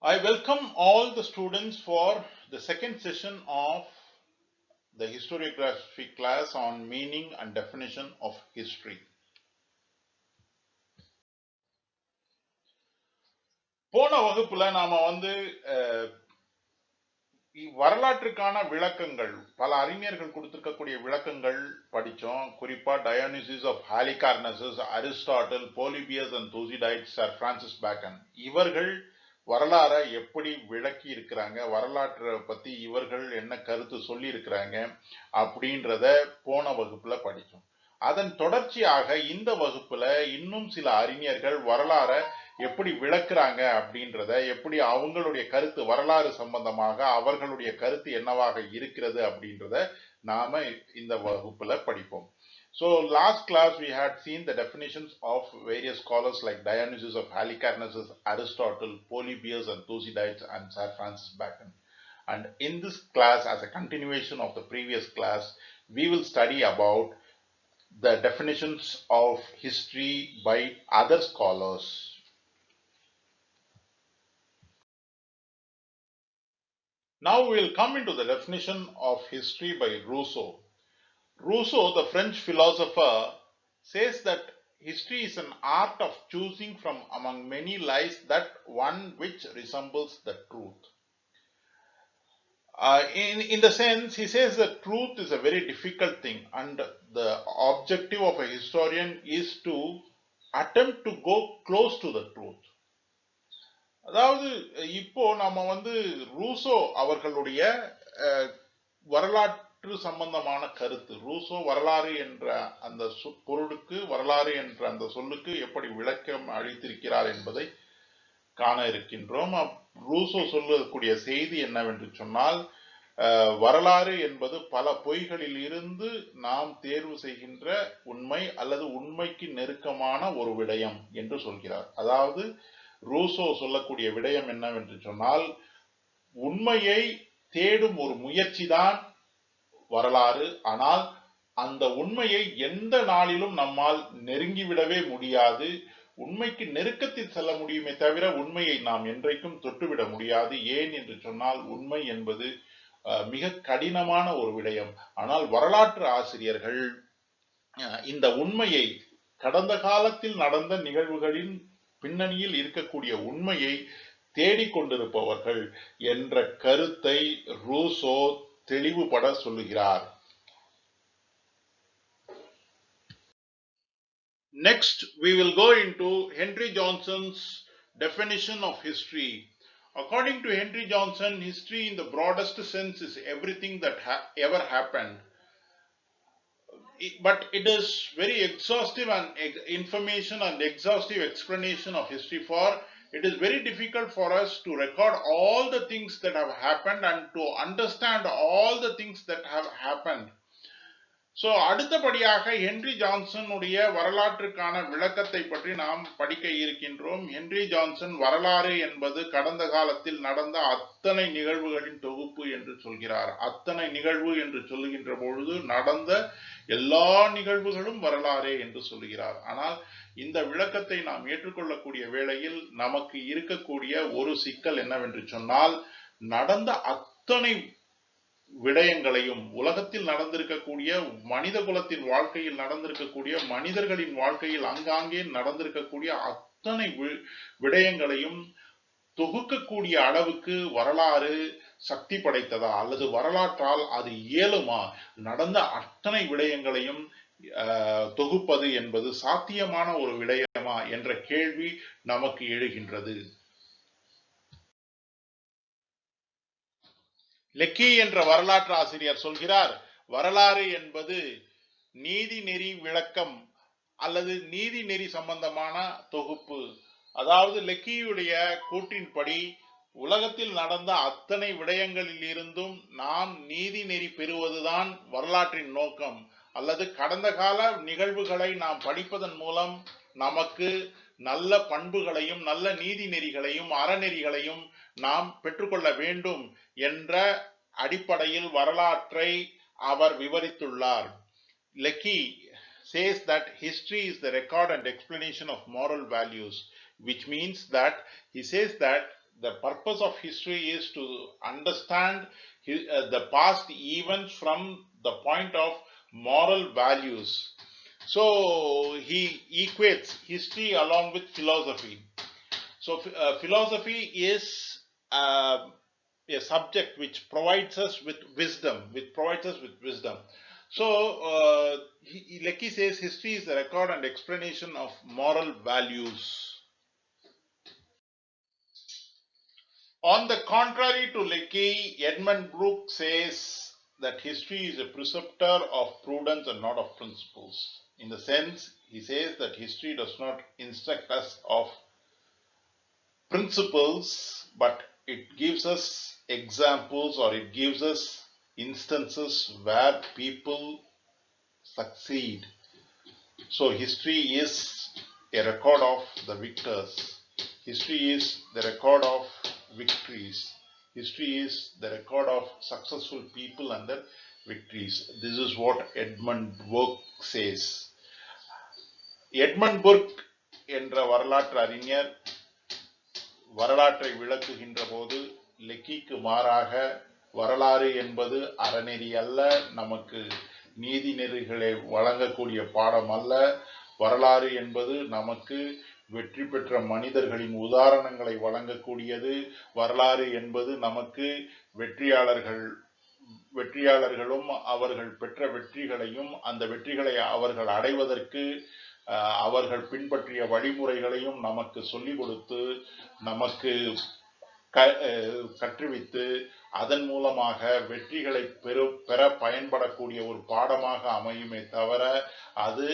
I welcome all the students for the second session of the historiography class on meaning and definition of history. போன வகுப்புல நாம வரலாற்றுக்கான விளக்கங்கள் பல அறிஞர்கள் கொடுத்திருக்கக்கூடிய விளக்கங்கள் படிச்சோம். குறிப்பா Dionysius of Halicarnassus, Aristotle, Polybius and Thucydides, sir Francis Bacon இவர்கள் வரலாறை எப்படி விளக்கி இருக்கிறாங்க, வரலாற்றை பத்தி இவர்கள் என்ன கருத்து சொல்லி இருக்கிறாங்க அப்படின்றத போன வகுப்புல படிச்சோம். அதன் தொடர்ச்சியாக இந்த வகுப்புல இன்னும் சில அறிஞர்கள் வரலாறை எப்படி விளக்குறாங்க அப்படின்றத, எப்படி அவங்களுடைய கருத்து வரலாறு சம்பந்தமாக அவர்களுடைய கருத்து என்னவாக இருக்கிறது அப்படின்றத நாம இந்த வகுப்புல படிப்போம். So last class we had seen the definitions of various scholars like Dionysius of Halicarnassus, Aristotle, Polybius and Thucydides and Sir Francis Bacon. And in this class, as a continuation of the previous class, we will study about the definitions of history by other scholars. Now we will come into the definition of history by Rousseau. Rousseau, the French philosopher, says that history is an art of choosing from among many lies that one which resembles the truth. In the sense, he says that truth is a very difficult thing, and the objective of a historian is to attempt to go close to the truth. அதாவது இப்போ நம்ம ரூசோ அவர்களுடைய வரலாற்று சம்பந்தமான கருத்து, ரூசோ வரலாறு என்ற அந்த பொருளுக்கு, வரலாறு என்ற அந்த சொல்லுக்கு எப்படி விளக்கம் அளித்திருக்கிறார் என்பதை காண இருக்கின்றோம். ரூசோ சொல்லக்கூடிய செய்தி என்னவென்று சொன்னால், வரலாறு என்பது பல பொய்களில் இருந்து நாம் தேர்வு செய்கின்ற உண்மை அல்லது உண்மைக்கு நெருக்கமான ஒரு விடயம் என்று சொல்கிறார். அதாவது ரூசோ சொல்லக்கூடிய விடயம் என்னவென்று சொன்னால், உண்மையை தேடும் ஒரு முயற்சி தான் வரலாறு. ஆனால் அந்த உண்மையை எந்த நாளிலும் நம்மால் நெருங்கிவிடவே முடியாது. உண்மைக்கு நெருக்கத்தில் செல்ல முடியுமே தவிர உண்மையை நாம் என்றைக்கும் தொட்டுவிட முடியாது. ஏன் என்று சொன்னால், உண்மை என்பது மிக கடினமான ஒரு விடயம். ஆனால் வரலாற்று ஆசிரியர்கள் இந்த உண்மையை, கடந்த காலத்தில் நடந்த நிகழ்வுகளின் பின்னணியில் இருக்கக்கூடிய உண்மையை தேடிக்கொண்டிருப்பவர்கள் என்ற கருத்தை ரூசோ தெளிவுபட சொல்லுகிறார். Next, we will go into Henry Johnson's definition of history. According to Henry Johnson, history in the broadest sense is everything that ever happened. But it is very exhaustive and information and exhaustive explanation of history, for it is very difficult for us to record all the things that have happened and to understand all the things that have happened. So அடுத்தபடியாக Henry ஜான்சனுடைய வரலாற்றுக்கான விளக்கத்தை பற்றி நாம் படிக்க இருக்கின்றோம். Henry Johnson வரலாறு என்பது கடந்த காலத்தில் நடந்த அத்தனை நிகழ்வுகளின் தொகுப்பு என்று சொல்கிறார். அத்தனை நிகழ்வு என்று சொல்லுகின்ற பொழுது நடந்த எல்லா நிகழ்வுகளும் வரலாறே என்று சொல்லுகிறார். ஆனால் இந்த விளக்கத்தை நாம் ஏற்றுக்கொள்ளக்கூடிய வேளையில் நமக்கு இருக்கக்கூடிய ஒரு சிக்கல் என்னவென்று சொன்னால், நடந்த அத்தனை விடயங்களையும், உலகத்தில் நடந்திருக்கக்கூடிய மனித குலத்தின் வாழ்க்கையில் நடந்திருக்கக்கூடிய மனிதர்களின் வாழ்க்கையில் அங்காங்கே நடந்திருக்கக்கூடிய அத்தனை விடயங்களையும் தொகுக்கக்கூடிய அளவுக்கு வரலாறு சக்தி படைத்ததா, அல்லது வரலாற்றால் அது இயலுமா, நடந்த அத்தனை விடயங்களையும் தொகுப்பது என்பது சாத்தியமான ஒரு விடயமா என்ற கேள்வி நமக்கு எழுகின்றது. லெக்கி என்ற வரலாற்று ஆசிரியர் சொல்கிறார், வரலாறு என்பது நீதி நெறி விளக்கம் அல்லது நீதி நெறி சம்பந்தமான தொகுப்பு. அதாவது லெக்கியுடைய கூற்றின்படி உலகத்தில் நடந்த அத்தனை விடயங்களில் இருந்தும் நாம் நீதி நெறி பெறுவதுதான் வரலாற்றின் நோக்கம். அல்லது கடந்த கால நிகழ்வுகளை நாம் படிப்பதன் மூலம் நமக்கு நல்ல பண்புகளையும் நல்ல நீதி நெறிகளையும் அறநெறிகளையும் நாம் பெற்றுக்கொள்ள வேண்டும் என்ற அடிப்படையில் வரலாற்றை அவர் விவரித்துள்ளார். Lecky says that history is the record and explanation of moral values, which means that he says that the purpose of history is to understand the past events from the point of moral values. So he equates history along with philosophy. So philosophy is a subject which provides us with wisdom, which provides us with wisdom. So like he says, history is a record and explanation of moral values. On the contrary to Lecky, Edmund Burke says that history is a preceptor of prudence and not of principles. In the sense, he says that history does not instruct us of principles, but it gives us examples or it gives us instances where people succeed. So, history is a record of the victors. History is the record of victories. History is the record of successful people and their victories. This is what Edmund Burke says. Edmund Burke என்ற வரலாற்று அறிஞர் வரலாற்றை விளக்குகின்ற போது லெக்கிக்கு மாறாக வரலாறு என்பது அறநெறி அல்ல, நமக்கு நீதி நெறிகளை வழங்கக்கூடிய பாடம் அல்ல. வரலாறு என்பது நமக்கு வெற்றி பெற்ற மனிதர்களின் உதாரணங்களை வழங்கக்கூடியது. வரலாறு என்பது நமக்கு வெற்றியாளர்களும் அவர்கள் பெற்ற வெற்றிகளையும் அந்த வெற்றிகளை அவர்கள் அடைவதற்கு அவர்கள் பின்பற்றிய வழிமுறைகளையும் நமக்கு சொல்லிக் கொடுத்து நமக்கு கற்றுவித்து அதன் மூலமாக வெற்றிகளை பெற பயன்படக்கூடிய ஒரு பாடமாக அமையுமே தவிர அது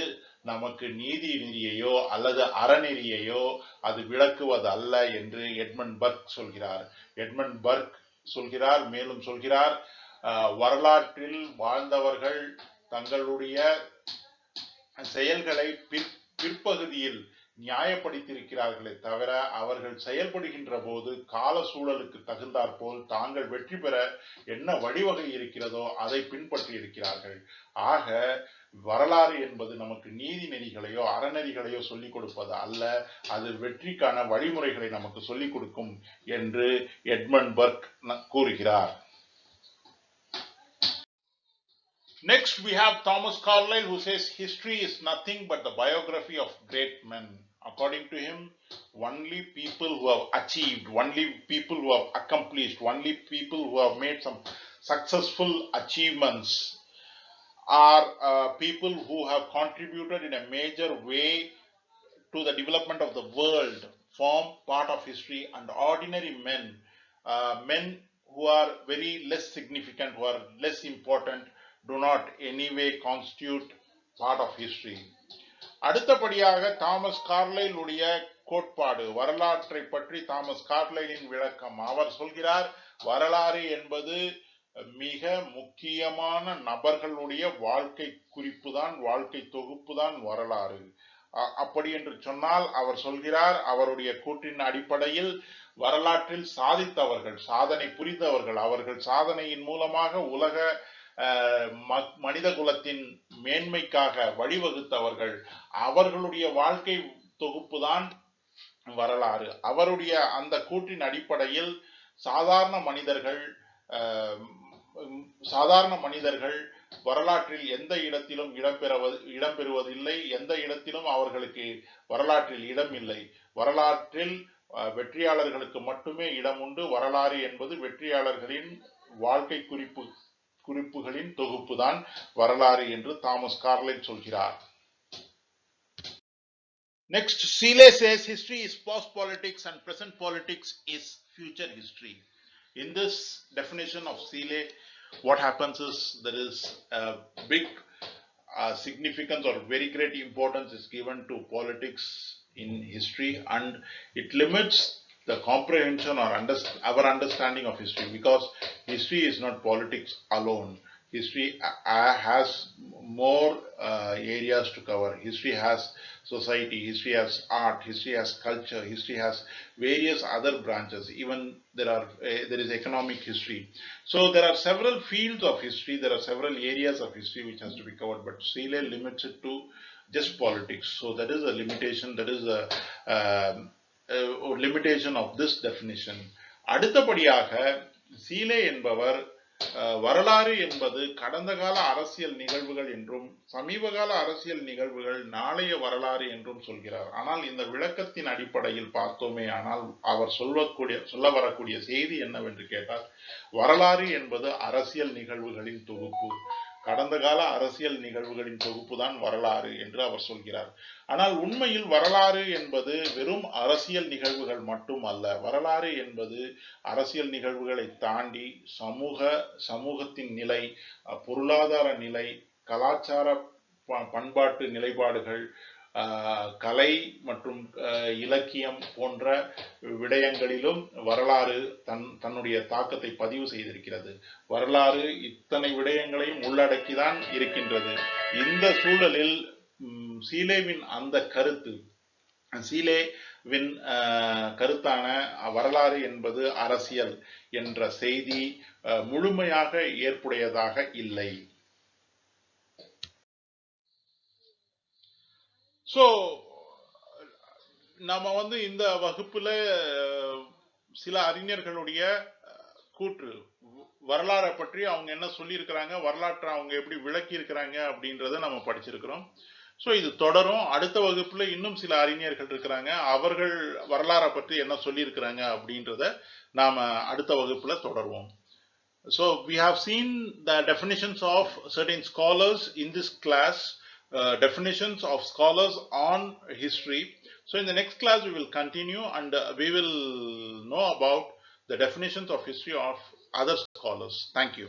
நமக்கு நீதி நெறியையோ அல்லது அறநெறியையோ அது விளக்குவது அல்ல என்று எட்மண்ட் பர்க் சொல்கிறார். எட்மண்ட் பர்க் சொல்கிறார், மேலும் சொல்கிறார், வரலாற்றில் வாழ்ந்தவர்கள் தங்களுடைய செயல்களை பிற்பகுதியில் நியாயப்படுத்தியிருக்கிறார்களே தவிர அவர்கள் செயல்படுகின்ற போது கால சூழலுக்கு தகுந்தாற்போல் தாங்கள் வெற்றி பெற என்ன வழிவகை இருக்கிறதோ அதை பின்பற்றி இருக்கிறார்கள். ஆக வரலாறு என்பது நமக்கு நீதி நெறிகளையோ அறநெறிகளையோ சொல்லிக் கொடுப்பது அல்ல, அது வெற்றிக்கான வழிமுறைகளை நமக்கு சொல்லிக் கொடுக்கும் என்று எட்மண்ட் பர்க் கூறுகிறார். Next, we have Thomas Carlyle, who says history is nothing but the biography of great men. According to him, only people who have achieved, only people who have accomplished, only people who have made some successful achievements are people who have contributed in a major way to the development of the world, form part of history, and ordinary men, men who are very less significant, who are less important, do not anyway constitute part of history. அடுத்தபடியாக Thomas Carlyle உடைய கோட்பாடு, வரலாற்றை பற்றி Thomas கார்லைலின் விளக்கம். அவர் சொல்கிறார், வரலாறு என்பது மிக முக்கியமான நபர்களுடைய வாழ்க்கை குறிப்பு தான், வாழ்க்கை தொகுப்பு தான் வரலாறு. அப்படி என்று சொன்னால் அவர் சொல்கிறார், அவருடைய கூற்றின் அடிப்படையில் வரலாற்றில் சாதித்தவர்கள், சாதனை புரிந்தவர்கள், அவர்கள் சாதனையின் மூலமாக உலக மனித குலத்தின் மேன்மைக்காக வழிவகுத்தவர்கள், அவர்களுடைய வாழ்க்கை தொகுப்பு தான் வரலாறு. அவருடைய அந்த கூற்றின் அடிப்படையில் சாதாரண மனிதர்கள் வரலாற்றில் எந்த இடத்திலும் இடம்பெறுவதில்லை, எந்த இடத்திலும் அவர்களுக்கு வரலாற்றில் இடம் இல்லை. வரலாற்றில் வெற்றியாளர்களுக்கு மட்டுமே இடம் உண்டு. வரலாறு என்பது வெற்றியாளர்களின் வாழ்க்கை குறிப்புகளின் தொகுப்பு தான் வரலாறு என்று தாமஸ் கார்லைல் சொல்கிறார். Next, Seeley says history is past politics and present politics is future history. In this definition of Seeley, what happens is there is a big significance or very great importance is given to politics in history, and it limits the comprehension or our understanding of history, because history is not politics alone. History has more areas to cover. History has society, history has art, history has culture, history has various other branches. Even there is economic history. So there are several fields of history, there are several areas of history which has to be covered, but Seeley limits it to just politics. So that is a limitation, that is a limitation of this definition. அடுத்தபடியாக சீலே என்பவர் வரலாறு என்பது கடந்த கால அரசியல் நிகழ்வுகள் என்றும் சமீபகால அரசியல் நிகழ்வுகள் நாளைய வரலாறு என்றும் சொல்கிறார். ஆனால் இந்த விளக்கத்தின் அடிப்படையில் பார்த்தோமே ஆனால் அவர் சொல்ல வரக்கூடிய செய்தி என்னவென்று கேட்டால், வரலாறு என்பது அரசியல் நிகழ்வுகளின் தொகுப்பு, கடந்த கால அரசியல் நிகழ்வுகளின் தொகுப்பு தான் வரலாறு என்று அவர் சொல்கிறார். ஆனால் உண்மையில் வரலாறு என்பது வெறும் அரசியல் நிகழ்வுகள் மட்டும் அல்ல. வரலாறு என்பது அரசியல் நிகழ்வுகளை தாண்டி சமூகத்தின் நிலை, பொருளாதார நிலை, கலாச்சார பண்பாட்டு நிலைப்பாடுகள், கலை மற்றும் இலக்கியம் போன்ற விடயங்களிலும் வரலாறு தன்னுடைய தாக்கத்தை பதிவு செய்திருக்கிறது. வரலாறு இத்தனை விடயங்களையும் உள்ளடக்கிதான் இருக்கின்றது. இந்த சூழலில் சீலேவின் அந்த சீலேவின் கருத்தான வரலாறு என்பது அரசியல் என்ற செய்தி முழுமையாக ஏற்புடையதாக இல்லை. ஸோ நம்ம இந்த வகுப்புல சில அறிஞர்களுடைய கூற்று, வரலாறை பற்றி அவங்க என்ன சொல்லியிருக்கிறாங்க, வரலாற்றை அவங்க எப்படி விளக்கி இருக்கிறாங்க அப்படின்றத நம்ம படிச்சிருக்கிறோம். ஸோ இது தொடரும். அடுத்த வகுப்புல இன்னும் சில அறிஞர்கள் இருக்கிறாங்க, அவர்கள் வரலாறை பற்றி என்ன சொல்லியிருக்கிறாங்க அப்படின்றத நாம அடுத்த வகுப்புல தொடருவோம். So we have seen the definitions of certain scholars in this class, definitions of scholars on history. So in the next class we will continue and we will know about the definitions of history of other scholars. Thank you.